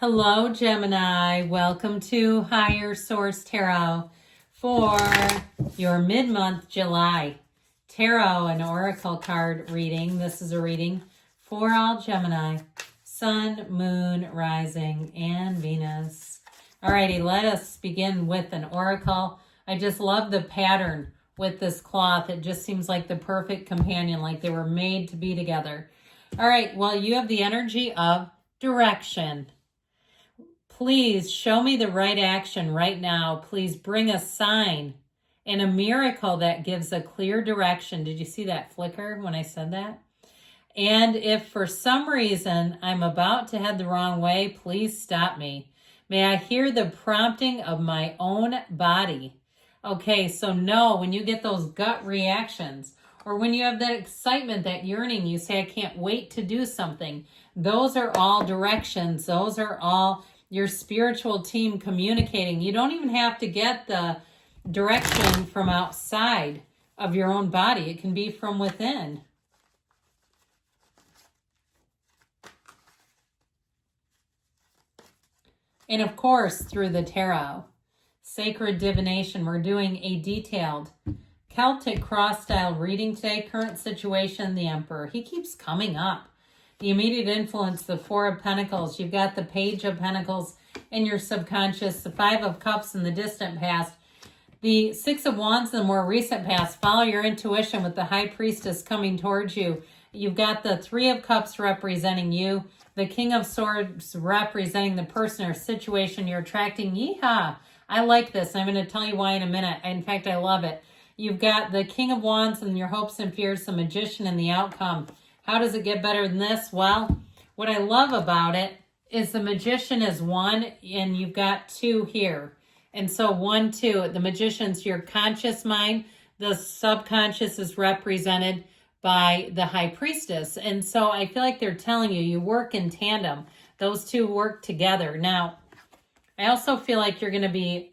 Hello, Gemini. Welcome to Higher Source Tarot for your mid-month July tarot and oracle card reading. This is a reading for all Gemini, Sun, Moon, Rising, and Venus. Alrighty, let us begin with an oracle. I just love the pattern with this cloth. It just seems like the perfect companion, like they were made to be together. All right, well, you have the energy of direction. Please show me the right action right now. Please bring a sign and a miracle that gives a clear direction. Did you see that flicker when I said that? And if for some reason I'm about to head the wrong way, please stop me. May I hear the prompting of my own body. Okay, so know when you get those gut reactions or when you have that excitement, that yearning, you say, I can't wait to do something. Those are all directions. Those are all your spiritual team communicating. You don't even have to get the direction from outside of your own body. It can be from within. And of course, through the tarot, sacred divination, we're doing a detailed Celtic cross-style reading today. Current situation, the Emperor. He keeps coming up. The immediate influence, the Four of Pentacles. You've got the Page of Pentacles in your subconscious, the Five of Cups in the distant past, the Six of Wands in the more recent past. Follow your intuition with the High Priestess coming towards you. You've got the Three of Cups representing you, the King of Swords representing the person or situation you're attracting. Yeehaw! I like this. I'm going to tell you why in a minute. In fact, I love it. You've got the King of Wands and your hopes and fears, the Magician and the outcome. How does it get better than this? Well, what I love about it is the Magician is one and you've got two here. And so 1, 2, the Magician's your conscious mind. The subconscious is represented by the High Priestess. And so I feel like they're telling you, you work in tandem. Those two work together. Now, I also feel like you're going to be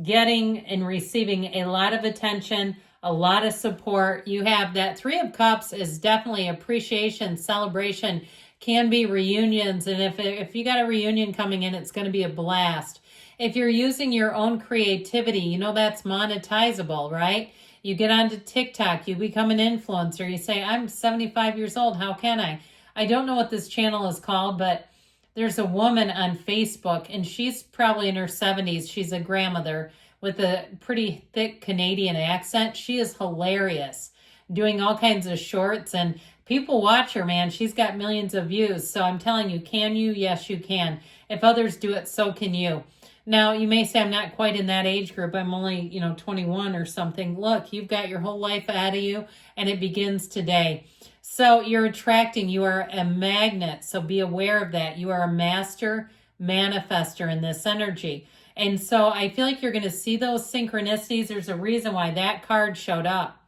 getting and receiving a lot of attention, a lot of support. You have that Three of Cups is definitely appreciation, celebration, can be reunions. And if you got a reunion coming in, it's going to be a blast. If you're using your own creativity, you know that's monetizable, right? You get onto TikTok, you become an influencer. You say, I'm 75 years old. How can I? I don't know what this channel is called, but there's a woman on Facebook and she's probably in her 70s. She's a grandmother with a pretty thick Canadian accent. She is hilarious, doing all kinds of shorts and people watch her, man. She's got millions of views. So I'm telling you, can you? Yes, you can. If others do it, so can you. Now, you may say, I'm not quite in that age group. I'm only, 21 or something. Look, you've got your whole life ahead of you and it begins today. So you're attracting, you are a magnet. So be aware of that. You are a master manifester in this energy. And so I feel like you're going to see those synchronicities. There's a reason why that card showed up.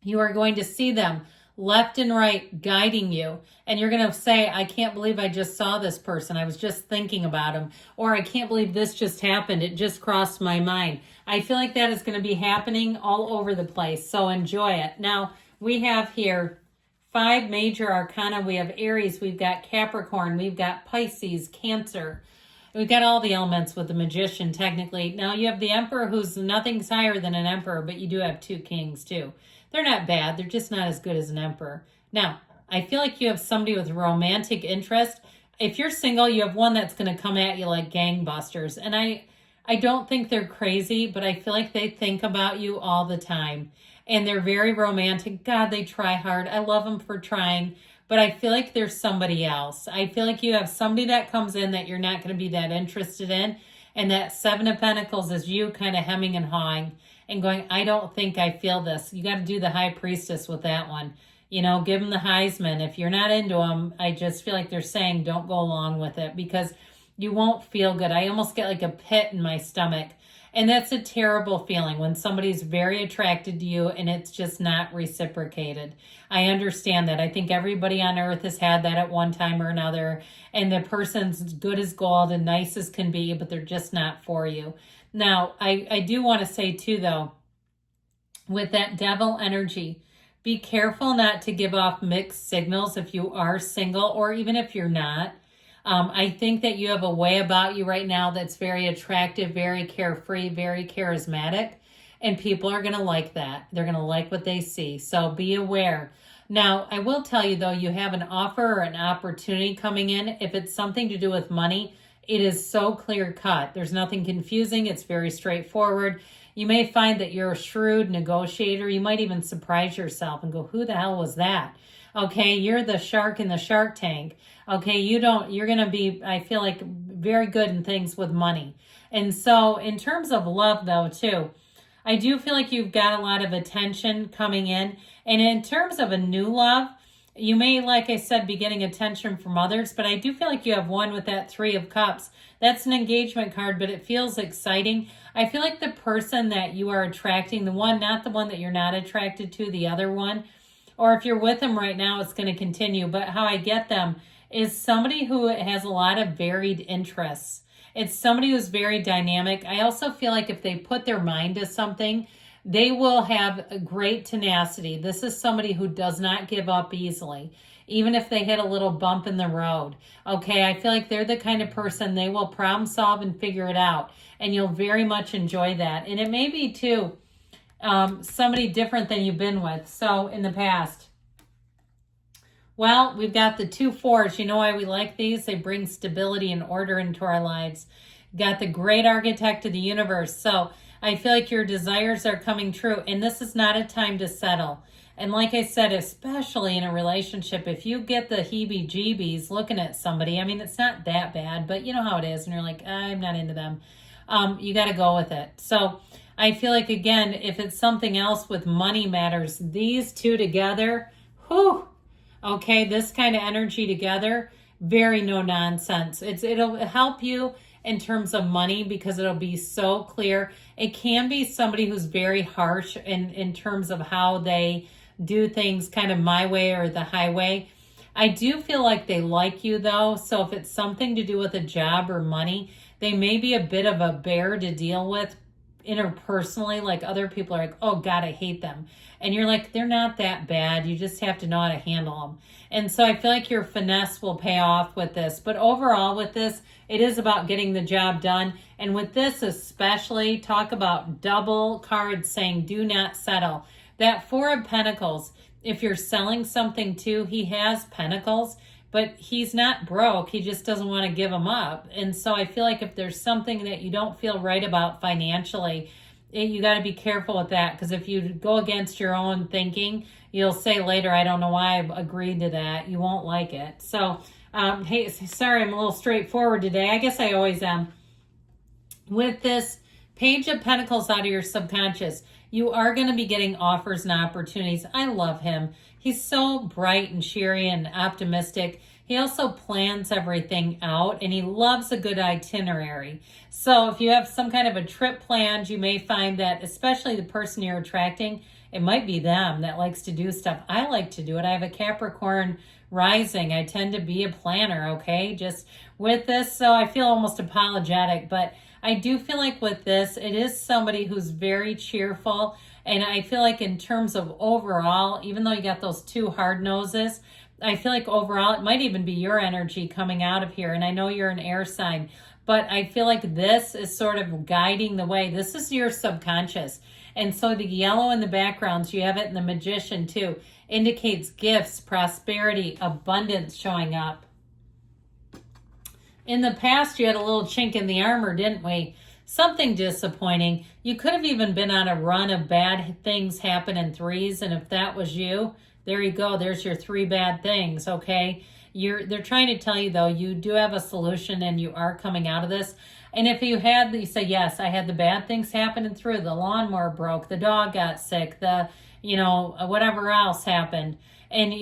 You are going to see them left and right guiding you. And you're going to say, I can't believe I just saw this person. I was just thinking about him. Or I can't believe this just happened. It just crossed my mind. I feel like that is going to be happening all over the place. So enjoy it. Now, we have here 5 major arcana. We have Aries, we've got Capricorn, we've got Pisces, Cancer. We've got all the elements with the Magician, technically. Now, you have the Emperor, who's nothing's higher than an Emperor, but you do have 2 Kings, too. They're not bad. They're just not as good as an Emperor. Now, I feel like you have somebody with romantic interest. If you're single, you have one that's going to come at you like gangbusters. And I don't think they're crazy, but I feel like they think about you all the time. And they're very romantic. God, they try hard. I love them for trying. But I feel like there's somebody else. I feel like you have somebody that comes in that you're not going to be that interested in. And that 7 of Pentacles is you kind of hemming and hawing and going, I don't think I feel this. You got to do the High Priestess with that one. Give them the Heisman. If you're not into them, I just feel like they're saying don't go along with it because you won't feel good. I almost get like a pit in my stomach. And that's a terrible feeling when somebody's very attracted to you and it's just not reciprocated. I understand that. I think everybody on earth has had that at one time or another. And the person's good as gold and nice as can be, but they're just not for you. Now, I do want to say too, though, with that devil energy, be careful not to give off mixed signals if you are single or even if you're not. I think that you have a way about you right now that's very attractive, very carefree, very charismatic, and people are going to like that. They're going to like what they see. So be aware. Now, I will tell you though, you have an offer or an opportunity coming in. If it's something to do with money, it is so clear cut. There's nothing confusing. It's very straightforward. You may find that you're a shrewd negotiator. You might even surprise yourself and go, who the hell was that? Okay, you're the shark in the Shark Tank. Okay, you're going to be, I feel like, very good in things with money. And so in terms of love though, too, I do feel like you've got a lot of attention coming in. And in terms of a new love, you may, like I said, be getting attention from others, but I do feel like you have one with that Three of Cups. That's an engagement card, but it feels exciting. I feel like the person that you are attracting, the one, not the one that you're not attracted to, the other one, or if you're with them right now, it's going to continue. But how I get them is somebody who has a lot of varied interests. It's somebody who's very dynamic. I also feel like if they put their mind to something, they will have a great tenacity. This is somebody who does not give up easily, even if they hit a little bump in the road. Okay, I feel like they're the kind of person, they will problem solve and figure it out, and you'll very much enjoy that. And it may be, too, somebody different than you've been with, so in the past. Well, we've got the 2 4s. You know why we like these? They bring stability and order into our lives. Got the great architect of the universe. So I feel like your desires are coming true, and this is not a time to settle. And like I said, especially in a relationship, if you get the heebie-jeebies looking at somebody, I mean, it's not that bad, but you know how it is, and you're like, I'm not into them. You got to go with it. So I feel like, again, if it's something else with money matters, these two together, whew, okay, this kind of energy together, very no nonsense. It'll help you in terms of money because it'll be so clear. It can be somebody who's very harsh in terms of how they do things, kind of my way or the highway. I do feel like they like you though. So if it's something to do with a job or money, they may be a bit of a bear to deal with interpersonally. Like other people are like, oh God, I hate them. And you're like, they're not that bad. You just have to know how to handle them. And so I feel like your finesse will pay off with this. But overall with this, it is about getting the job done. And with this especially, talk about double cards saying do not settle. That 4 of Pentacles, if you're selling something too, he has Pentacles, but he's not broke. He just doesn't want to give them up. And so I feel like if there's something that you don't feel right about financially, you got to be careful with that, because if you go against your own thinking, you'll say later, I don't know why I've agreed to that. You won't like it. So, hey, sorry, I'm a little straightforward today. I guess I always am. With this Page of Pentacles out of your subconscious, you are going to be getting offers and opportunities. I love him. He's so bright and cheery and optimistic. He also plans everything out, and he loves a good itinerary. So if you have some kind of a trip planned, you may find that, especially the person you're attracting, it might be them that likes to do stuff. I like to do it. I have a Capricorn rising. I tend to be a planner, okay? Just with this, so I feel almost apologetic, but I do feel like with this, it is somebody who's very cheerful. And I feel like in terms of overall, even though you got those 2 hard noses, I feel like overall, it might even be your energy coming out of here. And I know you're an air sign, but I feel like this is sort of guiding the way. This is your subconscious. And so the yellow in the background, you have it in the Magician too, indicates gifts, prosperity, abundance showing up. In the past, you had a little chink in the armor, didn't we? Something disappointing. You could have even been on a run of bad things happen in 3s. And if that was you, there you go. There's your 3 bad things, okay? They're trying to tell you, though, you do have a solution and you are coming out of this. And if you say, yes, I had the bad things happening through. The lawnmower broke. The dog got sick. Whatever else happened. And,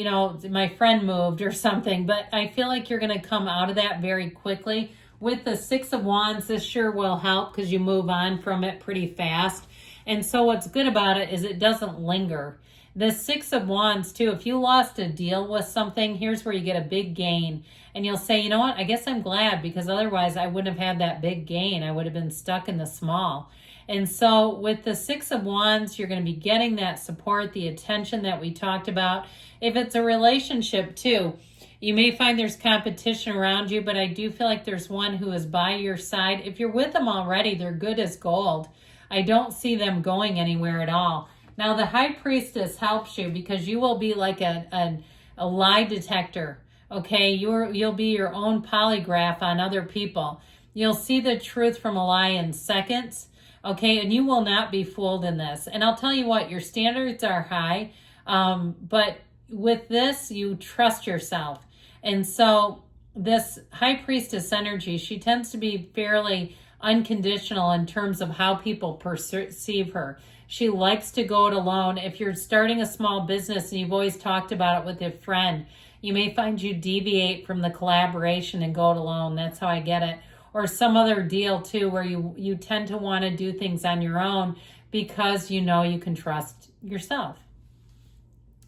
my friend moved or something. But I feel like you're going to come out of that very quickly. With the 6 of Wands, this sure will help because you move on from it pretty fast. And so what's good about it is it doesn't linger. The 6 of Wands, too, if you lost a deal with something, here's where you get a big gain. And you'll say, you know what, I guess I'm glad, because otherwise I wouldn't have had that big gain. I would have been stuck in the small. And so with the 6 of Wands, you're going to be getting that support, the attention that we talked about. If it's a relationship, too, You may find there's competition around you, but I do feel like there's one who is by your side. If you're with them already, they're good as gold. I don't see them going anywhere at all. Now, the High Priestess helps you because you will be like a lie detector, okay? You'll be your own polygraph on other people. You'll see the truth from a lie in seconds, okay? And you will not be fooled in this. And I'll tell you what, your standards are high, but with this, you trust yourself. And so this High Priestess energy, she tends to be fairly unconditional in terms of how people perceive her. She likes to go it alone. If you're starting a small business and you've always talked about it with a friend, you may find you deviate from the collaboration and go it alone. That's how I get it. Or some other deal too, where you tend to want to do things on your own because you know you can trust yourself.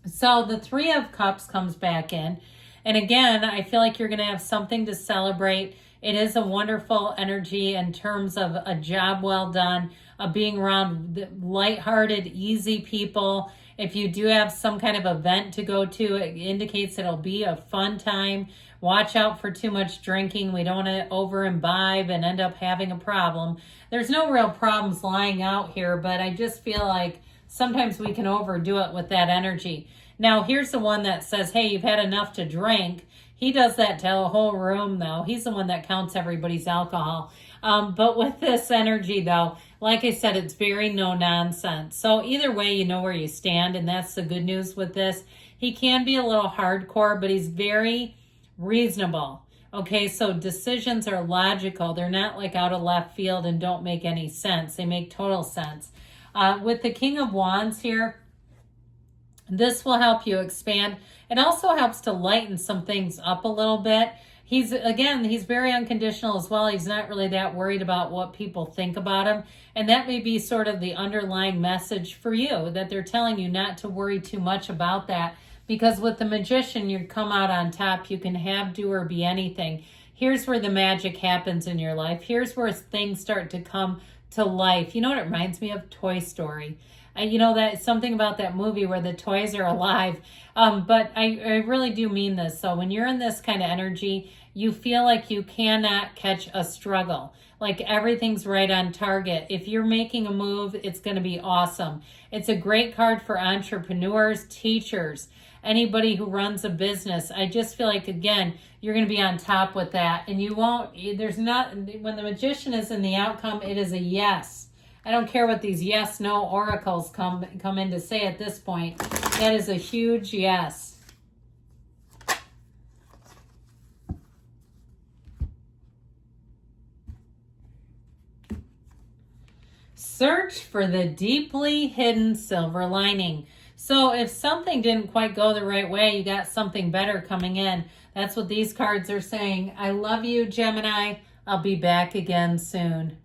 So the Three of Cups comes back in. And again, I feel like you're going to have something to celebrate. It is a wonderful energy in terms of a job well done, of being around lighthearted, easy people. If you do have some kind of event to go to, it indicates it'll be a fun time. Watch out for too much drinking. We don't want to over imbibe and end up having a problem. There's no real problems lying out here, but I just feel like sometimes we can overdo it with that energy. Now, here's the one that says, hey, you've had enough to drink. He does that to a whole room, though. He's the one that counts everybody's alcohol. But with this energy, though, like I said, it's very no nonsense. So either way, you know where you stand, and that's the good news with this. He can be a little hardcore, but he's very reasonable. Okay, so decisions are logical. They're not like out of left field and don't make any sense. They make total sense. With the King of Wands here, this will help you expand. It also helps to lighten some things up a little bit. He's very unconditional as well. He's not really that worried about what people think about him. And that may be sort of the underlying message for you, that they're telling you not to worry too much about that. Because with the Magician, you come out on top. You can have, do, or be anything. Here's where the magic happens in your life. Here's where things start to come to life. You know what it reminds me of? Toy Story. You know, that something about that movie where the toys are alive. But I really do mean this. So when you're in this kind of energy, you feel like you cannot catch a struggle. Like everything's right on target. If you're making a move, it's going to be awesome. It's a great card for entrepreneurs, teachers, anybody who runs a business. I just feel like, again, you're going to be on top with that. And you won't, when the Magician is in the outcome, it is a yes. I don't care what these yes, no oracles come in to say at this point. That is a huge yes. Search for the deeply hidden silver lining. So if something didn't quite go the right way, you got something better coming in. That's what these cards are saying. I love you, Gemini. I'll be back again soon.